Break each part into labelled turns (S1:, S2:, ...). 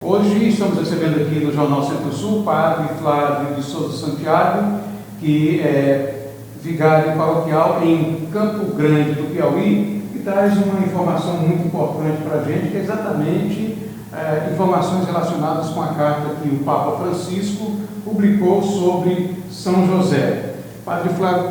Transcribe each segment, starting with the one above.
S1: Hoje estamos recebendo aqui no Jornal Centro-Sul o padre Flávio de Souza Santiago, que é vigário paroquial em Campo Grande do Piauí, e traz uma informação muito importante para a gente, que é exatamente informações relacionadas com a carta que o Papa Francisco publicou sobre São José. Padre Flávio,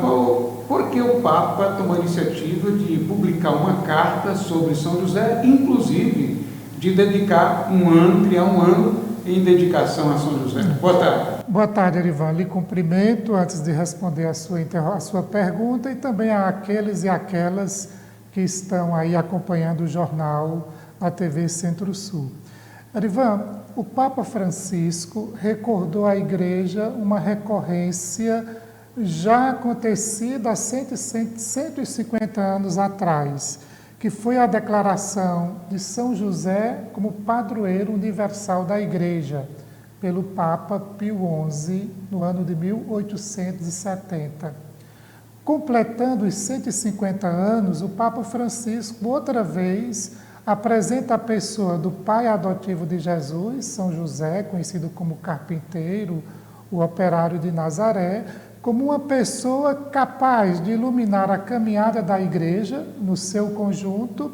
S1: por que o Papa tomou a iniciativa de publicar uma carta sobre São José, inclusive de dedicar um ano, criar um ano em dedicação a São José? Boa tarde.
S2: Boa tarde, Erivan. Lhe cumprimento antes de responder a sua pergunta e também a aqueles e aquelas que estão aí acompanhando o jornal na TV Centro-Sul. Erivan, o Papa Francisco recordou à Igreja uma recorrência já acontecida há 150 anos atrás, que foi a declaração de São José como padroeiro universal da Igreja, pelo Papa Pio XI, no ano de 1870. Completando os 150 anos, o Papa Francisco, outra vez, apresenta a pessoa do pai adotivo de Jesus, São José, conhecido como carpinteiro, o operário de Nazaré, como uma pessoa capaz de iluminar a caminhada da Igreja no seu conjunto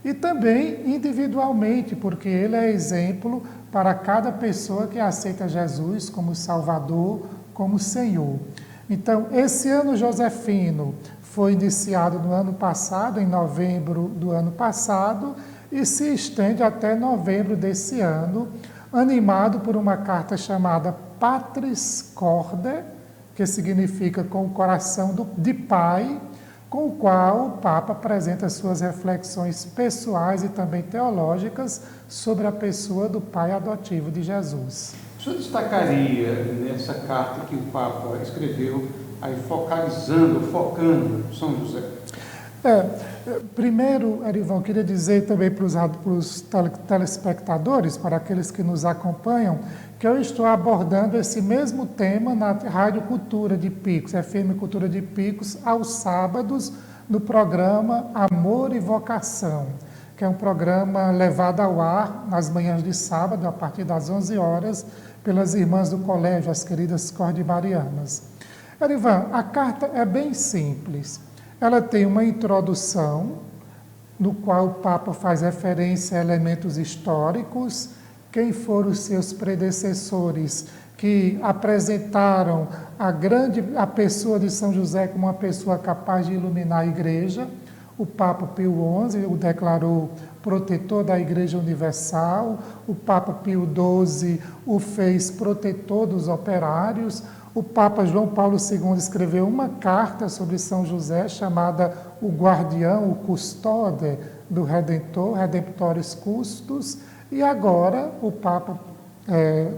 S2: e também individualmente, porque ele é exemplo para cada pessoa que aceita Jesus como Salvador, como Senhor. Então, esse ano josefino foi iniciado no ano passado, em novembro do ano passado, e se estende até novembro desse ano, animado por uma carta chamada Patris Corde, que significa com o coração de pai, com o qual o Papa apresenta suas reflexões pessoais e também teológicas sobre a pessoa do pai adotivo de Jesus.
S1: O senhor destacaria nessa carta que o Papa escreveu, aí focando São José?
S2: Primeiro, Erivan, queria dizer também para os telespectadores, para aqueles que nos acompanham, que eu estou abordando esse mesmo tema na Rádio Cultura de Picos, FM Cultura de Picos, aos sábados, no programa Amor e Vocação, que é um programa levado ao ar nas manhãs de sábado, a partir das 11 horas, pelas irmãs do colégio, as queridas cordimarianas. Erivan, a carta é bem simples. Ela tem uma introdução, no qual o Papa faz referência a elementos históricos, quem foram os seus predecessores que apresentaram a pessoa de São José como uma pessoa capaz de iluminar a Igreja. O Papa Pio XI o declarou protetor da Igreja Universal, o Papa Pio XII o fez protetor dos operários, o Papa João Paulo II escreveu uma carta sobre São José chamada O Guardião, o Custode do Redentor, Redemptoris Custos, e agora o Papa,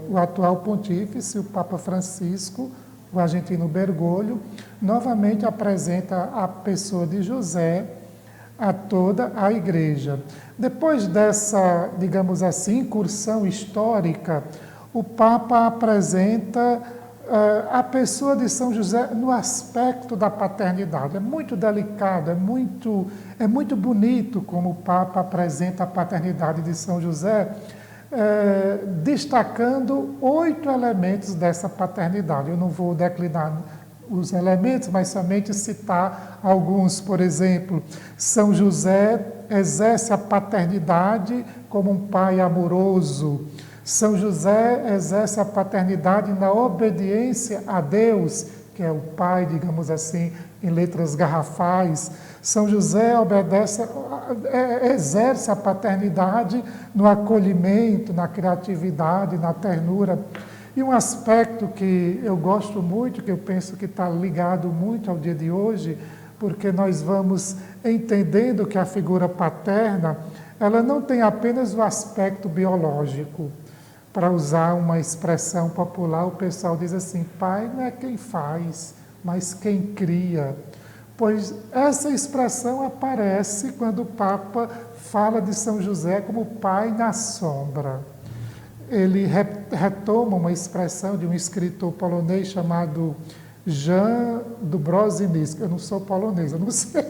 S2: o atual pontífice, o Papa Francisco, o argentino Bergoglio, novamente apresenta a pessoa de José a toda a Igreja. Depois dessa, digamos assim, incursão histórica, o Papa apresenta a pessoa de São José no aspecto da paternidade. É muito delicado, é muito bonito como o Papa apresenta a paternidade de São José, destacando 8 elementos dessa paternidade. Eu não vou declinar os elementos, mas somente citar alguns. Por exemplo, São José exerce a paternidade como um pai amoroso. São José exerce a paternidade na obediência a Deus, que é o Pai, digamos assim, em letras garrafais. São José exerce a paternidade no acolhimento, na criatividade, na ternura. E um aspecto que eu gosto muito, que eu penso que está ligado muito ao dia de hoje, porque nós vamos entendendo que a figura paterna, ela não tem apenas o aspecto biológico. Para usar uma expressão popular, o pessoal diz assim: pai não é quem faz, mas quem cria. Pois essa expressão aparece quando o Papa fala de São José como pai na sombra. Ele retoma uma expressão de um escritor polonês chamado Jan Dubrosinski. Eu não sou polonês, eu não sei.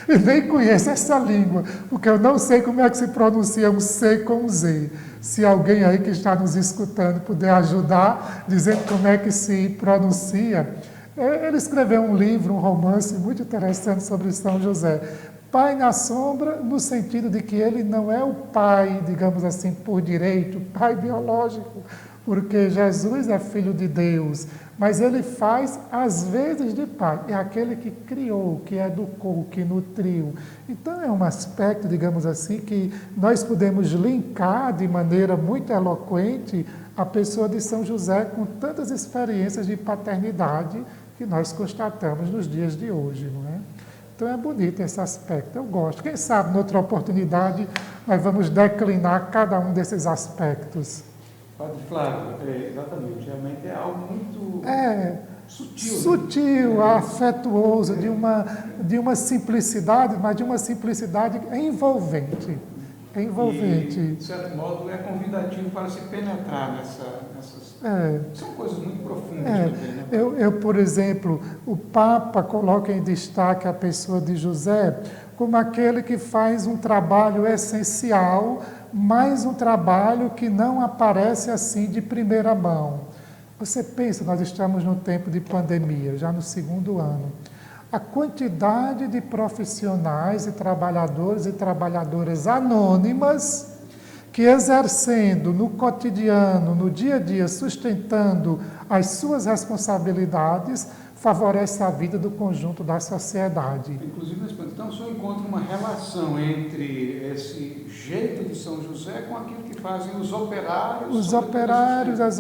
S2: Eu nem conheço essa língua, porque eu não sei como é que se pronuncia um C com um Z. se alguém aí que está nos escutando puder ajudar, dizendo como é que se pronuncia. Ele escreveu um livro, um romance muito interessante sobre São José. Pai na sombra, no sentido de que ele não é o pai, digamos assim, por direito, pai biológico, porque Jesus é filho de Deus, mas ele faz às vezes de pai, é aquele que criou, que educou, que nutriu. Então é um aspecto, digamos assim, que nós podemos linkar de maneira muito eloquente a pessoa de São José com tantas experiências de paternidade que nós constatamos nos dias de hoje, não é? Então é bonito esse aspecto, eu gosto. Quem sabe, noutra oportunidade, nós vamos declinar cada um desses aspectos.
S1: Padre Flávio, exatamente, realmente é algo muito sutil.
S2: Sutil,
S1: né?
S2: afetuoso, de uma simplicidade, mas de uma simplicidade envolvente. Envolvente.
S1: E, de certo modo, é convidativo para se penetrar nessas... São coisas muito profundas também, né?
S2: Eu, por exemplo, o Papa coloca em destaque a pessoa de José como aquele que faz um trabalho essencial, mas um trabalho que não aparece assim de primeira mão. Você pensa, nós estamos num tempo de pandemia, já no 2º ano. A quantidade de profissionais e trabalhadores e trabalhadoras anônimas que, exercendo no cotidiano, no dia a dia, sustentando as suas responsabilidades, favorece a vida do conjunto da sociedade.
S1: Inclusive, então, o senhor encontra uma relação entre esse jeito de São José com aquilo que fazem os operários.
S2: Os operários, as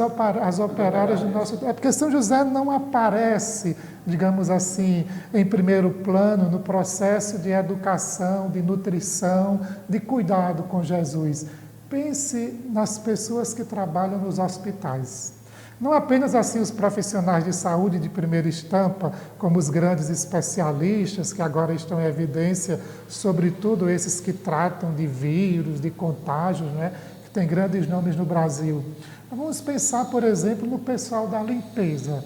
S2: operárias do nosso... É porque São José não aparece, digamos assim, em primeiro plano no processo de educação, de nutrição, de cuidado com Jesus. Pense nas pessoas que trabalham nos hospitais. Não apenas assim os profissionais de saúde de primeira estampa, como os grandes especialistas que agora estão em evidência, sobretudo esses que tratam de vírus, de contágios, né, que tem grandes nomes no Brasil. Mas vamos pensar, por exemplo, no pessoal da limpeza.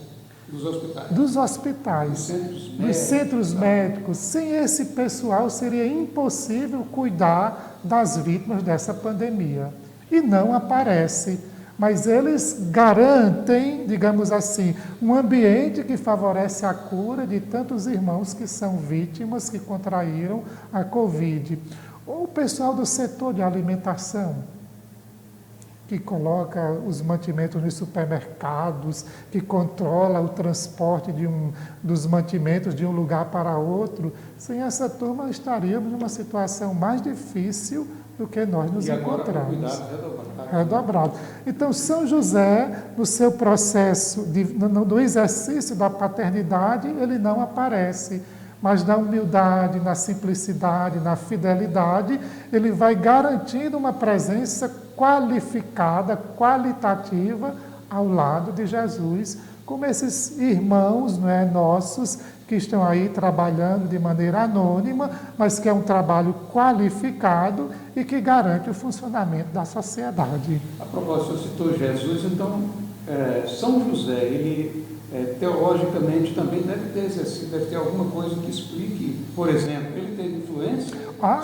S2: Dos hospitais. Dos centros médicos. Sem esse pessoal seria impossível cuidar das vítimas dessa pandemia. E não aparece. Mas eles garantem, digamos assim, um ambiente que favorece a cura de tantos irmãos que são vítimas, que contraíram a Covid. Ou o pessoal do setor de alimentação, que coloca os mantimentos nos supermercados, que controla o transporte dos mantimentos de um lugar para outro. Sem essa turma, estaríamos numa situação mais difícil do que nós nos encontramos. Redobrado. Então, São José, no seu processo do exercício da paternidade, ele não aparece, mas na humildade, na simplicidade, na fidelidade, ele vai garantindo uma presença qualificada, qualitativa, ao lado de Jesus, como esses irmãos, não é, nossos, que estão aí trabalhando de maneira anônima, mas que é um trabalho qualificado e que garante o funcionamento da sociedade.
S1: A propósito, você citou Jesus, então, São José, ele teologicamente também deve ter alguma coisa que explique, por exemplo, ele teve influência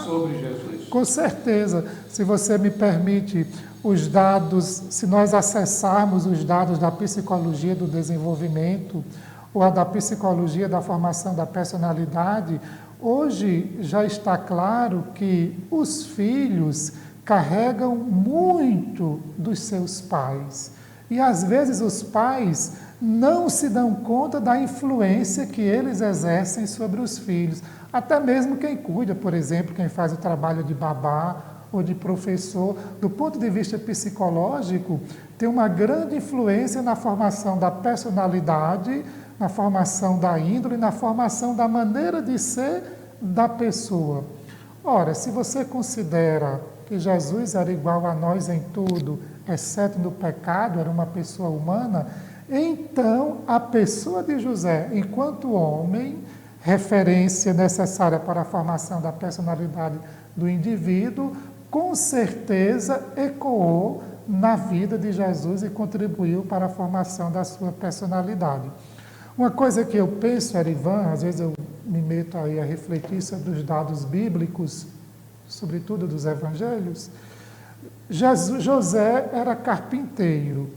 S1: sobre Jesus?
S2: Com certeza. Se você me permite, os dados, se nós acessarmos os dados da psicologia do desenvolvimento ou a da psicologia da formação da personalidade, hoje já está claro que os filhos carregam muito dos seus pais. E às vezes os pais não se dão conta da influência que eles exercem sobre os filhos. Até mesmo quem cuida, por exemplo, quem faz o trabalho de babá ou de professor, do ponto de vista psicológico, tem uma grande influência na formação da personalidade, na formação da índole, na formação da maneira de ser da pessoa. Ora, se você considera que Jesus era igual a nós em tudo, exceto no pecado, era uma pessoa humana, então a pessoa de José, enquanto homem, referência necessária para a formação da personalidade do indivíduo, com certeza ecoou na vida de Jesus e contribuiu para a formação da sua personalidade. Uma coisa que eu penso, Erivan, às vezes eu me meto aí a refletir sobre os dados bíblicos, sobretudo dos evangelhos, José era carpinteiro,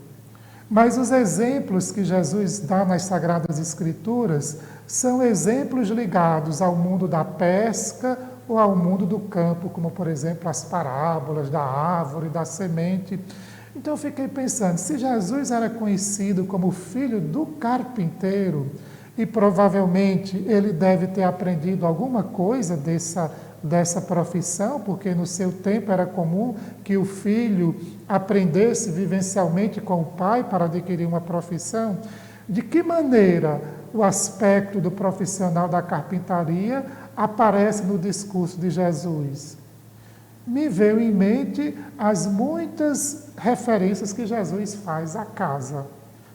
S2: mas os exemplos que Jesus dá nas Sagradas Escrituras são exemplos ligados ao mundo da pesca ou ao mundo do campo, como, por exemplo, as parábolas da árvore, da semente. Então eu fiquei pensando, se Jesus era conhecido como filho do carpinteiro, e provavelmente ele deve ter aprendido alguma coisa dessa profissão, porque no seu tempo era comum que o filho aprendesse vivencialmente com o pai para adquirir uma profissão. De que maneira o aspecto do profissional da carpintaria aparece no discurso de Jesus? Me veio em mente as muitas referências que Jesus faz à casa.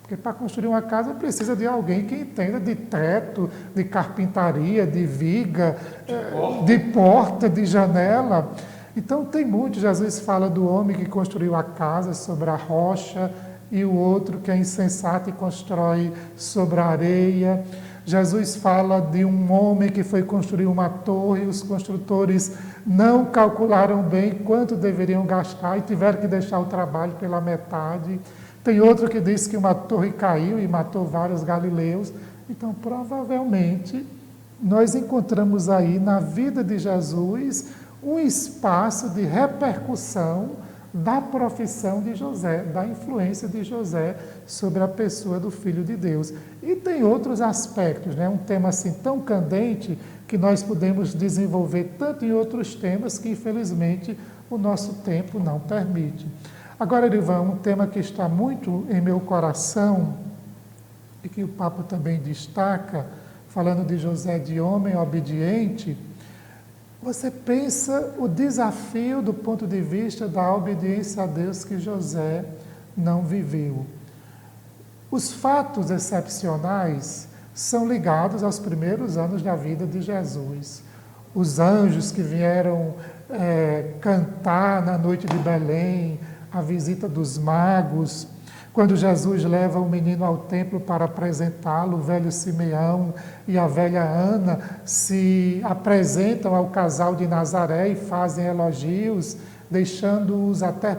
S2: Porque para construir uma casa precisa de alguém que entenda de teto, de carpintaria, de viga, de porta, de janela. Então tem muito, Jesus fala do homem que construiu a casa sobre a rocha e o outro que é insensato e constrói sobre a areia. Jesus fala de um homem que foi construir uma torre e os construtores não calcularam bem quanto deveriam gastar e tiveram que deixar o trabalho pela metade. Tem outro que diz que uma torre caiu e matou vários galileus. Então, provavelmente, nós encontramos aí na vida de Jesus um espaço de repercussão da profissão de José, da influência de José sobre a pessoa do Filho de Deus. E tem outros aspectos, né? Um tema assim tão candente que nós podemos desenvolver tanto em outros temas que, infelizmente, o nosso tempo não permite. Agora, Erivan, um tema que está muito em meu coração e que o Papa também destaca, falando de José de homem obediente, você pensa o desafio do ponto de vista da obediência a Deus que José não viveu. Os fatos excepcionais são ligados aos primeiros anos da vida de Jesus. Os anjos que vieram cantar na noite de Belém, a visita dos magos, quando Jesus leva o menino ao templo para apresentá-lo, o velho Simeão e a velha Ana se apresentam ao casal de Nazaré e fazem elogios, deixando-os até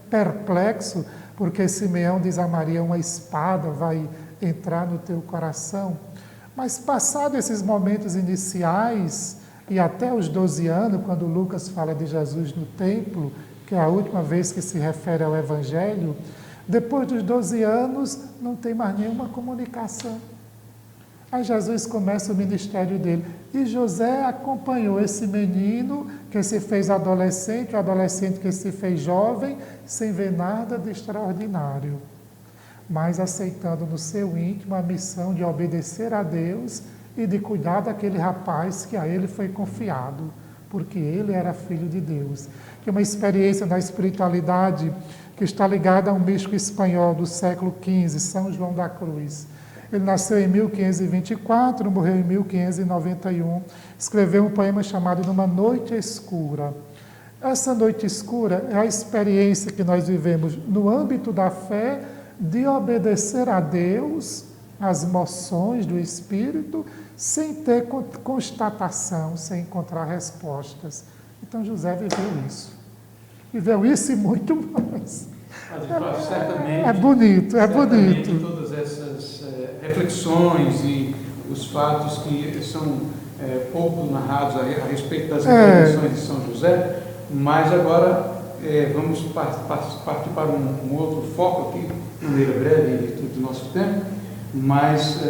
S2: perplexos, porque Simeão diz a Maria, uma espada vai entrar no teu coração. Mas passados esses momentos iniciais, e até os 12 anos, quando Lucas fala de Jesus no templo, que é a última vez que se refere ao Evangelho, depois dos 12 anos, não tem mais nenhuma comunicação. Aí Jesus começa o ministério dele. E José acompanhou esse menino que se fez adolescente, o adolescente que se fez jovem, sem ver nada de extraordinário, mas aceitando no seu íntimo a missão de obedecer a Deus e de cuidar daquele rapaz que a ele foi confiado, porque ele era filho de Deus. Que é uma experiência da espiritualidade que está ligada a um místico espanhol do século XV, São João da Cruz. Ele nasceu em 1524, morreu em 1591, escreveu um poema chamado Numa Noite Escura. Essa noite escura é a experiência que nós vivemos no âmbito da fé de obedecer a Deus, às moções do Espírito, sem ter constatação, sem encontrar respostas. Então José viveu isso. Viveu isso e muito mais.
S1: Certamente,
S2: é bonito, é bonito.
S1: Todas essas reflexões e os fatos que são pouco narrados a respeito das intervenções de São José, mas agora vamos partir para um outro foco aqui, de maneira breve, em virtude do nosso tempo, mas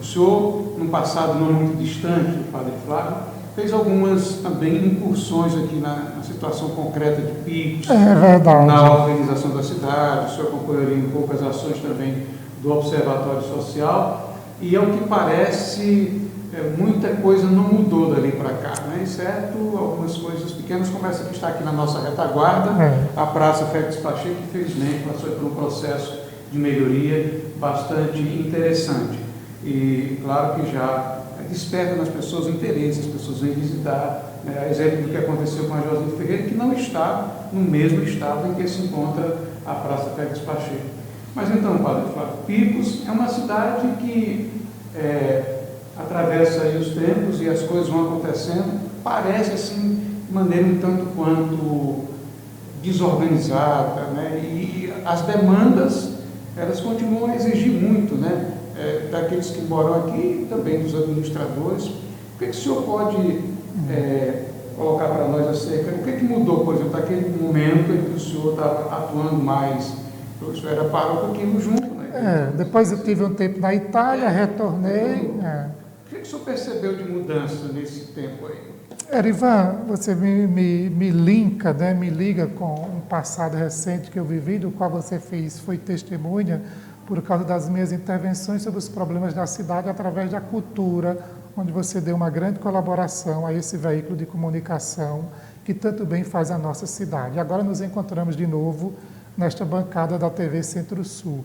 S1: o senhor, num passado não muito distante, o Padre Flávio, fez algumas também incursões aqui na situação concreta de Picos, na organização da cidade, o senhor acompanharia um pouco as ações também do Observatório Social, e ao que parece, muita coisa não mudou dali para cá, né? Exceto algumas coisas pequenas, como essa que está aqui na nossa retaguarda, a Praça Félix Pacheco, que infelizmente passou por um processo de melhoria bastante interessante. E claro que já desperta nas pessoas o interesse, as pessoas vêm visitar, a exemplo do que aconteceu com a Josinho Ferreira, que não está no mesmo estado em que se encontra a Praça Félix Pacheco. Mas então, Padre Flávio, Picos é uma cidade que atravessa aí os tempos e as coisas vão acontecendo, parece assim, de maneira um tanto quanto desorganizada, né? E as demandas, elas continuam a exigir muito, né? Daqueles que moram aqui e também dos administradores. O que o senhor pode colocar para nós acerca do que mudou, por exemplo, daquele momento em que o senhor estava atuando mais, o senhor era pároco aqui no Junco, né?
S2: Depois eu tive um tempo na Itália, retornei.
S1: O que o senhor percebeu de mudança nesse tempo aí?
S2: Erivan, você me linka, né, me liga com um passado recente que eu vivi, do qual você foi testemunha, por causa das minhas intervenções sobre os problemas da cidade através da cultura, onde você deu uma grande colaboração a esse veículo de comunicação que tanto bem faz a nossa cidade. Agora nos encontramos de novo nesta bancada da TV Centro-Sul.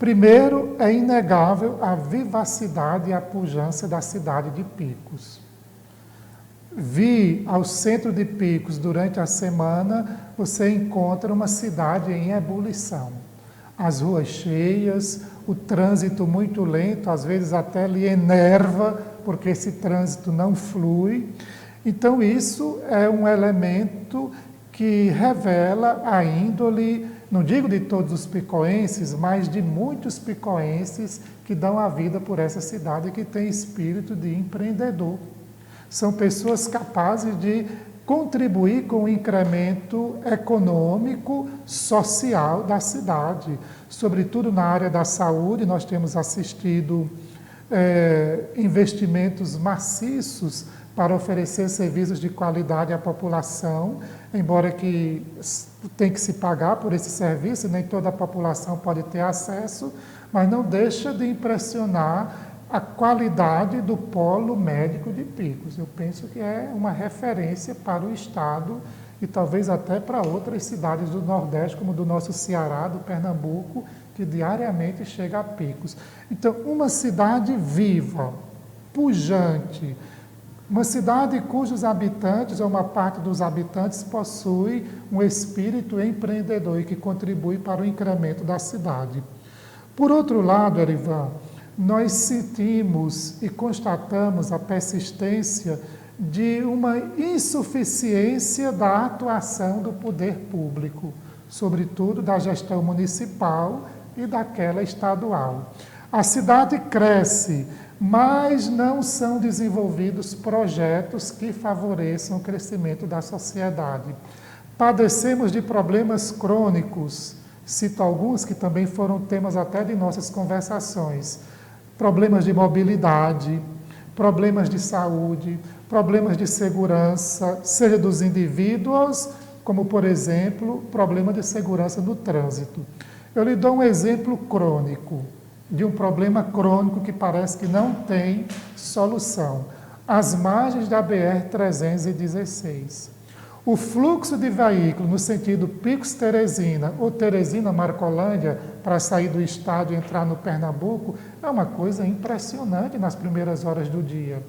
S2: Primeiro, é inegável a vivacidade e a pujança da cidade de Picos. Vi ao centro de Picos durante a semana, você encontra uma cidade em ebulição. As ruas cheias, o trânsito muito lento, às vezes até lhe enerva, porque esse trânsito não flui. Então, isso é um elemento que revela a índole, não digo de todos os picoenses, mas de muitos picoenses que dão a vida por essa cidade, que tem espírito de empreendedor. São pessoas capazes de contribuir com o incremento econômico, social da cidade. Sobretudo na área da saúde, nós temos assistido investimentos maciços para oferecer serviços de qualidade à população, embora que tem que se pagar por esse serviço, nem toda a população pode ter acesso, mas não deixa de impressionar a qualidade do polo médico de Picos. Eu penso que é uma referência para o Estado e talvez até para outras cidades do Nordeste, como do nosso Ceará, do Pernambuco, que diariamente chega a Picos. Então, uma cidade viva, pujante, uma cidade cujos habitantes, ou uma parte dos habitantes, possui um espírito empreendedor e que contribui para o incremento da cidade. Por outro lado, Erivan, nós sentimos e constatamos a persistência de uma insuficiência da atuação do poder público, sobretudo da gestão municipal e daquela estadual. A cidade cresce, mas não são desenvolvidos projetos que favoreçam o crescimento da sociedade. Padecemos de problemas crônicos, cito alguns que também foram temas até de nossas conversações. Problemas de mobilidade, problemas de saúde, problemas de segurança, seja dos indivíduos, como, por exemplo, problema de segurança no trânsito. Eu lhe dou um exemplo crônico, de um problema crônico que parece que não tem solução. As margens da BR-316. O fluxo de veículos no sentido Picos-Teresina ou Teresina-Marcolândia, para sair do estado e entrar no Pernambuco, é uma coisa impressionante nas primeiras horas do dia.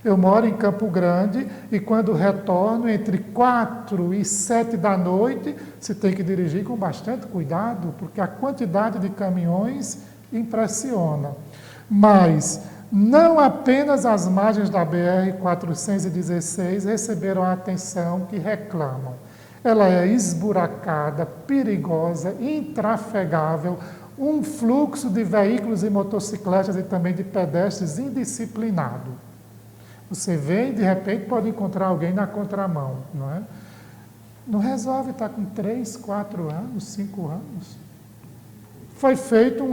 S2: Eu moro em Campo Grande e quando retorno, entre 4 e 7 da noite, se tem que dirigir com bastante cuidado, porque a quantidade de caminhões impressiona. Mas não apenas as margens da BR-416 receberam a atenção que reclamam. Ela é esburacada, perigosa, intrafegável, um fluxo de veículos e motocicletas e também de pedestres indisciplinado. Você vê e, de repente, pode encontrar alguém na contramão, não é? Não resolve estar com 3, 4 anos, 5 anos. Foi feito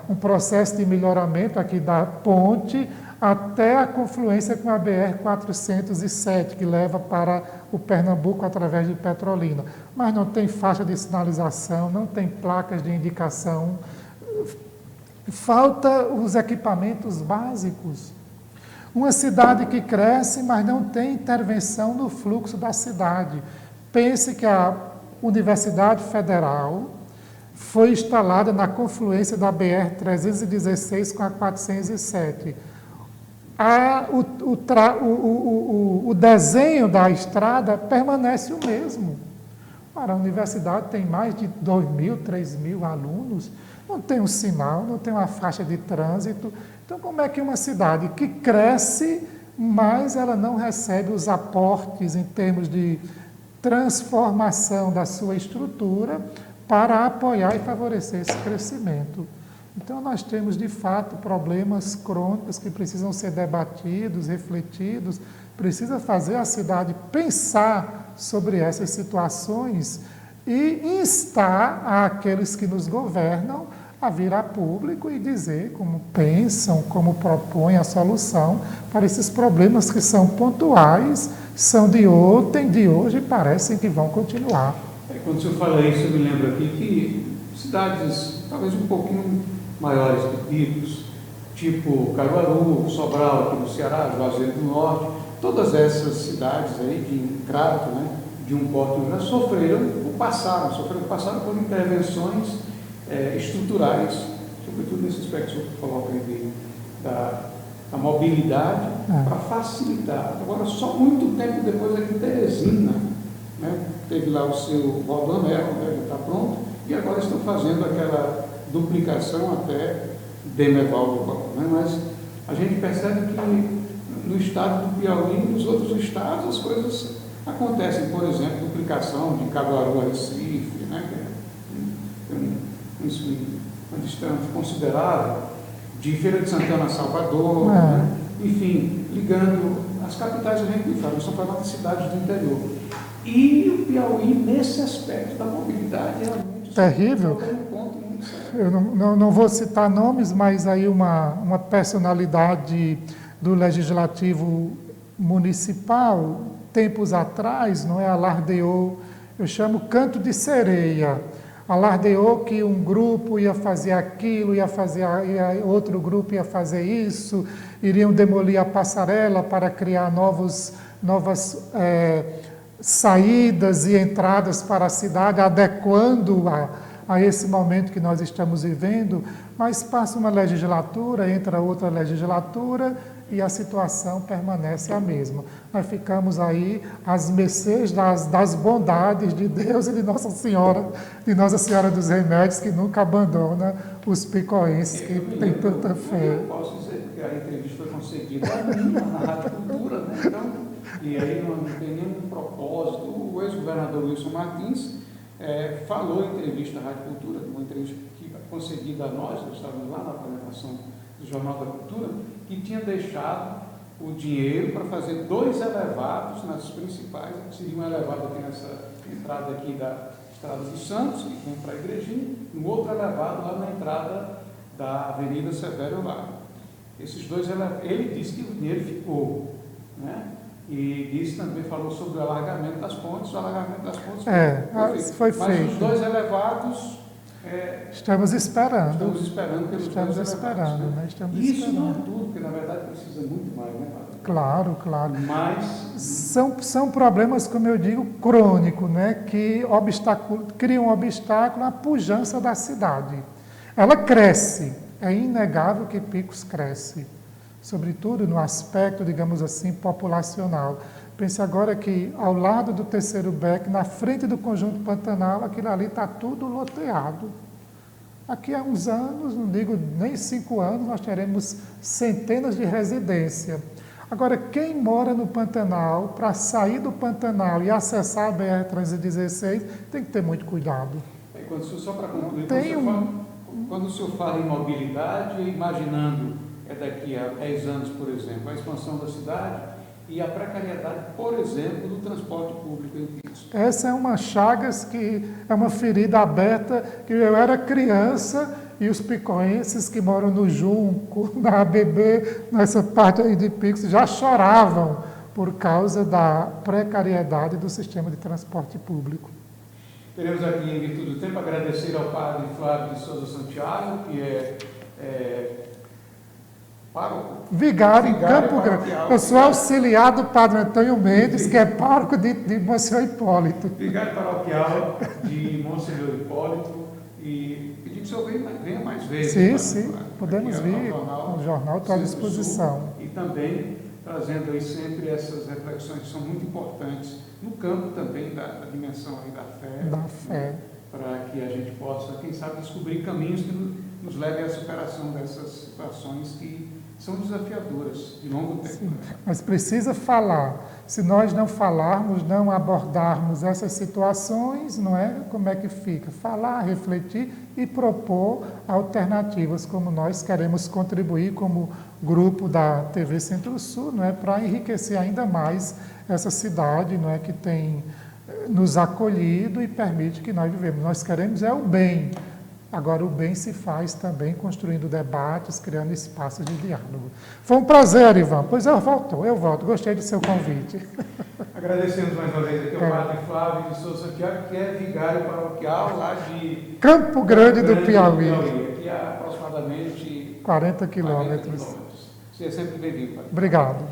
S2: um processo de melhoramento aqui da ponte até a confluência com a BR-407, que leva para o Pernambuco através de Petrolina. Mas não tem faixa de sinalização, não tem placas de indicação. Falta os equipamentos básicos. Uma cidade que cresce, mas não tem intervenção no fluxo da cidade. Pense que a Universidade Federal foi instalada na confluência da BR-316 com a 407. O desenho da estrada permanece o mesmo. Ora, a universidade tem mais de 2.000, 3.000 alunos, não tem um sinal, não tem uma faixa de trânsito. Então, como é que uma cidade que cresce, mas ela não recebe os aportes em termos de transformação da sua estrutura para apoiar e favorecer esse crescimento. Então, nós temos, de fato, problemas crônicos que precisam ser debatidos, refletidos, precisa fazer a cidade pensar sobre essas situações e instar aqueles que nos governam a vir a público e dizer como pensam, como propõem a solução para esses problemas que são pontuais, são de ontem, de hoje e parecem que vão continuar.
S1: Quando o senhor fala isso, eu me lembro aqui que cidades talvez um pouquinho maiores que Picos, tipo Caruaru, Sobral, aqui no Ceará, Juazeiro do Norte, todas essas cidades aí de encravo, né, de um porto, sofreram por intervenções estruturais, sobretudo nesse aspecto que o senhor coloca aí da mobilidade, para facilitar. Agora, só muito tempo depois aqui em Teresina, né, teve lá o seu Rodoanel, né, já está pronto, e agora estão fazendo aquela duplicação até Demerval, né, mas a gente percebe que no estado do Piauí e nos outros estados as coisas acontecem, por exemplo, duplicação de Caruaru a Recife, né, que é uma distância considerável, de Feira de Santana a Salvador, né, enfim, ligando as capitais a gente fala, estamos falando de cidades do interior. E o Piauí, nesse aspecto da mobilidade, é realmente
S2: terrível. Eu não vou citar nomes, mas aí uma personalidade do Legislativo Municipal, tempos atrás, não é, alardeou, eu chamo canto de sereia, alardeou que um grupo ia fazer aquilo, outro grupo ia fazer isso, iriam demolir a passarela para criar novas saídas e entradas para a cidade, adequando a esse momento que nós estamos vivendo, mas passa uma legislatura, entra outra legislatura e a situação permanece a mesma. Nós ficamos aí às mercês das bondades de Deus e de Nossa Senhora dos Remédios, que nunca abandona os picoenses que têm tanta fé.
S1: Eu posso dizer que a entrevista foi concedida a mim, na Rádio Cultura, né? Então, e aí não tem nenhum propósito. O ex-governador Wilson Martins falou em entrevista à Rádio Cultura, uma entrevista que concedida a nós estávamos lá na apresentação do Jornal da Cultura, que tinha deixado o dinheiro para fazer 2 elevados nas principais, que seria um elevado aqui nessa entrada aqui da Estrada dos Santos, que vem para a igrejinha, e um outro elevado lá na entrada da Avenida Severo Lago. Esses 2 elevados, ele disse que o dinheiro ficou, né? E disse também, falou sobre o alargamento das pontes, o alargamento das pontes
S2: foi feito.
S1: Mas os 2 elevados...
S2: Estamos esperando.
S1: Estamos esperando pelos 2 elevados.
S2: Né?
S1: Isso não é tudo, porque na verdade precisa muito mais, né, Padre?
S2: Claro, claro.
S1: Mas...
S2: São problemas, como eu digo, crônicos, né? Que criam um obstáculo à pujança da cidade. Ela cresce, é inegável que Picos cresce, sobretudo no aspecto, digamos assim, populacional. Pense agora que ao lado do terceiro beck, na frente do Conjunto Pantanal, aquilo ali está tudo loteado. Aqui a uns anos, não digo nem 5 anos, nós teremos centenas de residências. Agora, quem mora no Pantanal, para sair do Pantanal e acessar a BR-316, tem que ter muito cuidado.
S1: Só para concluir, quando o senhor fala em mobilidade, imaginando daqui a 10 anos, por exemplo, a expansão da cidade e a precariedade, por exemplo, do transporte público em Picos.
S2: Essa é uma chagas que é uma ferida aberta, que eu era criança e os picoenses que moram no Junco, na ABB, nessa parte aí de Picos, já choravam por causa da precariedade do sistema de transporte público.
S1: Queremos aqui, em virtude do tempo, agradecer ao padre Flávio de Souza Santiago, que é
S2: vigário em Campo Grande. Eu sou auxiliar do padre Antônio Mendes, que é pároco de Monsenhor Hipólito.
S1: Vigário paroquial de Monsenhor Hipólito. E pedir que o senhor venha mais vezes.
S2: Sim, podemos vir. O jornal está à disposição.
S1: E também trazendo aí sempre essas reflexões que são muito importantes no campo também da dimensão aí da fé. Para que a gente possa, quem sabe, descobrir caminhos que nos levem à superação dessas situações que são desafiadoras de longo tempo.
S2: Sim, mas precisa falar. Se nós não falarmos, não abordarmos essas situações, não é? Como é que fica? Falar, refletir e propor alternativas, como nós queremos contribuir como grupo da TV Centro-Sul, não é? Para enriquecer ainda mais essa cidade, não é? Que tem nos acolhido e permite que nós vivemos. Nós queremos é o bem. Agora, o bem se faz também construindo debates, criando espaços de diálogo. Foi um prazer, Ivan. Pois eu volto. Gostei do seu convite.
S1: Agradecemos mais uma vez aqui ao Padre Flávio de Souza Santiago, que é vigário paroquial lá de
S2: Campo Grande do Piauí.
S1: Aqui a aproximadamente
S2: 40 quilômetros.
S1: Você é sempre bem-vindo, Padre.
S2: Obrigado.